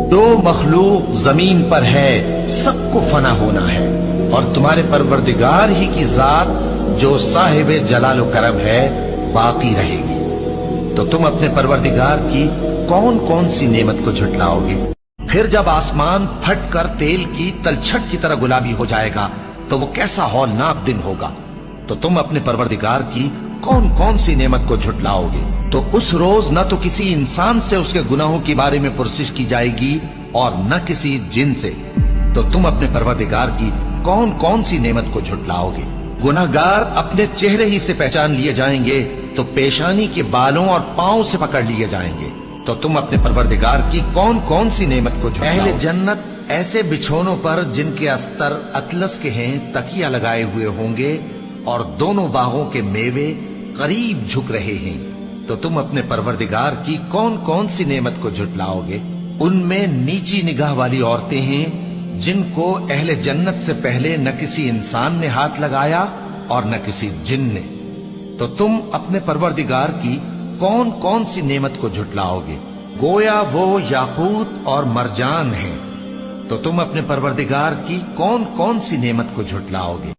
दो मखलूक जमीन पर है, सबको फना होना है, और तुम्हारे परवरदिगार ही की जात जो साहिब जलाल करम है बाकी रहेगी। तो तुम अपने परवरदिगार की कौन कौन सी नेमत को झुटलाओगे? फिर जब आसमान फट कर तेल की तलछट की तरह गुलाबी हो जाएगा तो वो कैसा हौलनाक दिन होगा। तो तुम अपने परवरदिगार की कौन कौन सी नेमत को झुटलाओगे? तो उस रोज न तो किसी इंसान से उसके गुनाहों के बारे में पुरसिश की जाएगी और न किसी जिन से। तो तुम अपने परवरदिगार की कौन कौन सी नेमत को झुटलाओगे? गुनाहगार अपने चेहरे ही से पहचान लिए जाएंगे तो पेशानी के बालों और पांव से पकड़ लिए जाएंगे। तो तुम अपने परवरदिगार की कौन कौन सी नेमत को झुटलाओगे? अहले जन्नत ऐसे बिछोनों पर जिनके अस्तर अतलस के हैं तकिया लगाए हुए होंगे और दोनों बागों के मेवे करीब झुक रहे हैं। तो तुम अपने परवरदिगार की कौन कौन सी नेमत को झुटलाओगे? उनमें नीची निगाह वाली औरतें हैं जिनको अहले जन्नत से पहले न किसी इंसान ने हाथ लगाया और न किसी जिन ने। तो तुम अपने परवरदिगार की कौन कौन सी नेमत को झुटलाओगे? गोया वो याकूत और मरजान हैं। तो तुम अपने परवरदिगार की कौन कौन सी नेमत को झुटलाओगे?